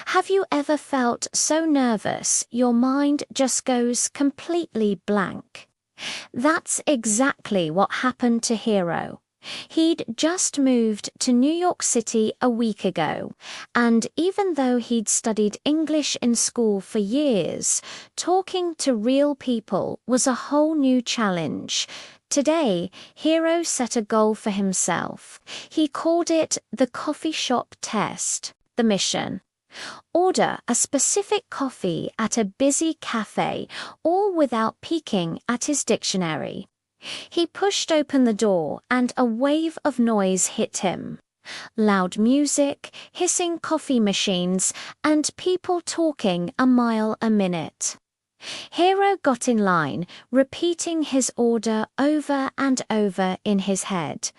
Have you ever felt so nervous your mind just goes completely blank? That's exactly what happened to Hiro. He'd just moved to New York City a week ago, and even though he'd studied English in school for years, talking to real people was a whole new challenge. Today, Hiro set a goal for himself. He called it the coffee shop test. The mission: order a specific coffee at a busy cafe, all without peeking at his dictionary. He pushed open the door and a wave of noise hit him. Loud music, hissing coffee machines, and people talking a mile a minute. Hiro got in line, repeating his order over and over in his head.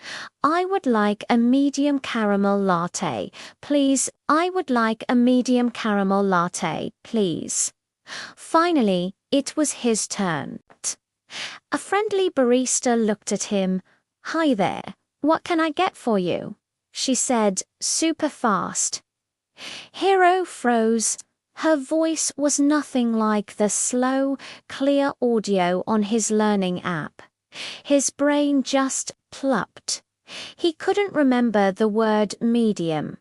"I would like a medium caramel latte, please. I would like a medium caramel latte, please." Finally, it was his turn. A friendly barista looked at him. "Hi there, what can I get for you?" she said, super fast. Hiro froze. Her voice was nothing like the slow, clear audio on his learning app. His brain just plopped. He couldn't remember the word medium.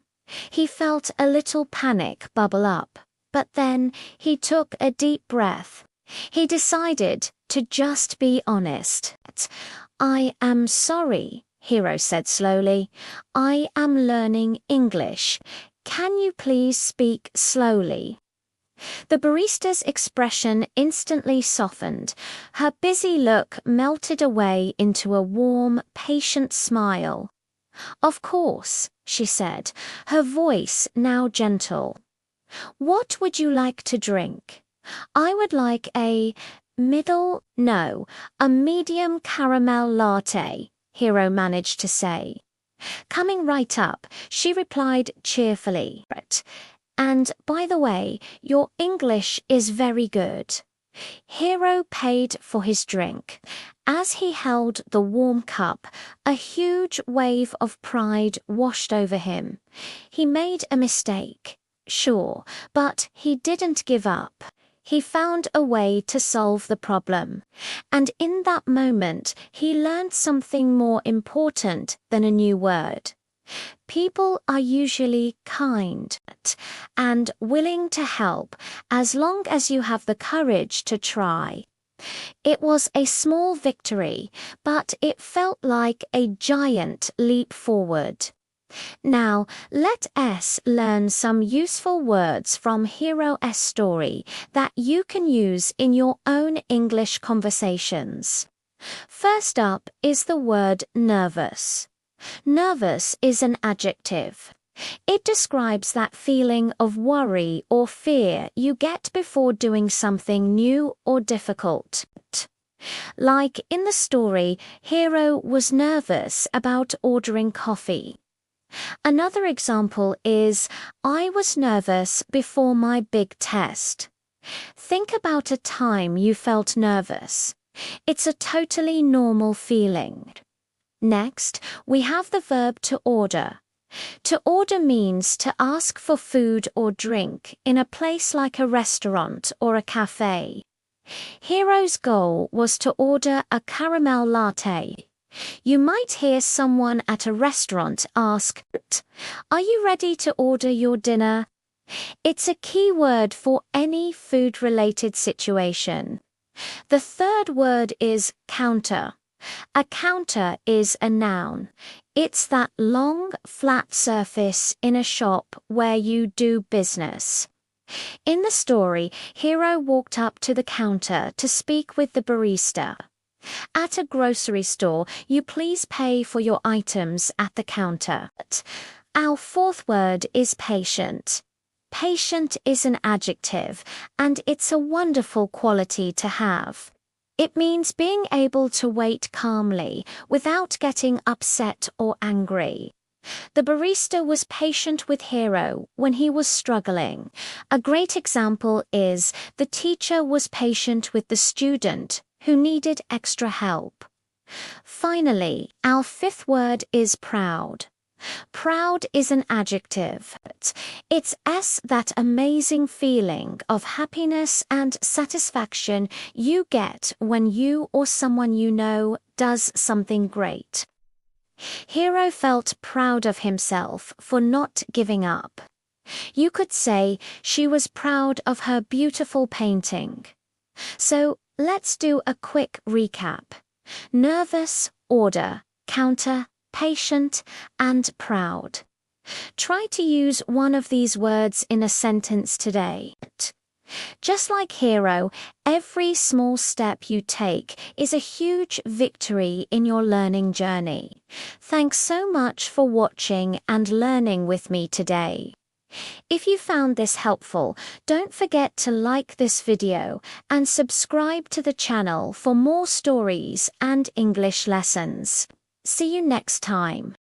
He felt a little panic bubble up, but then he took a deep breath. He decided to just be honest. "I am sorry," Hiro said slowly. "I am learning English. Can you please speak slowly?" The barista's expression instantly softened. Her busy look melted away into a warm, patient smile. "Of course," she said, her voice now gentle. "What would you like to drink?" "I would like a medium caramel latte," Hiro managed to say. Coming right up, she replied cheerfully, "And by the way, your English is very good." Hiro paid for his drink. As he held the warm cup, a huge wave of pride washed over him. He made a mistake, sure, but he didn't give up. He found a way to solve the problem. And in that moment, he learned something more important than a new word. People are usually kind and willing to help as long as you have the courage to try. It was a small victory, but it felt like a giant leap forward. Now, let us learn some useful words from Hiro's story that you can use in your own English conversations. First up is the word nervous. Nervous is an adjective. It describes that feeling of worry or fear you get before doing something new or difficult. Like in the story, Hiro was nervous about ordering coffee. Another example is, "I was nervous before my big test." Think about a time you felt nervous. It's a totally normal feeling. Next, we have the verb to order. To order means to ask for food or drink in a place like a restaurant or a cafe. Hiro's goal was to order a caramel latte. You might hear someone at a restaurant ask, "Are you ready to order your dinner?" It's a key word for any food-related situation. The third word is counter. A counter is a noun. It's that long, flat surface in a shop where you do business. In the story, Hiro walked up to the counter to speak with the barista. At a grocery store, you please pay for your items at the counter. Our fourth word is patient. Patient is an adjective, and it's a wonderful quality to have. It means being able to wait calmly without getting upset or angry. The barista was patient with Hiro when he was struggling. A great example is the teacher was patient with the student who needed extra help. Finally, our fifth word is proud. Proud is an adjective. It's that amazing feeling of happiness and satisfaction you get when you or someone you know does something great. Hiro felt proud of himself for not giving up. You could say she was proud of her beautiful painting. So let's do a quick recap. Nervous, order, counter, patient, and proud. Try to use one of these words in a sentence today. Just like Hiro, every small step you take is a huge victory in your learning journey. Thanks so much for watching and learning with me today. If you found this helpful, don't forget to like this video and subscribe to the channel for more stories and English lessons. See you next time.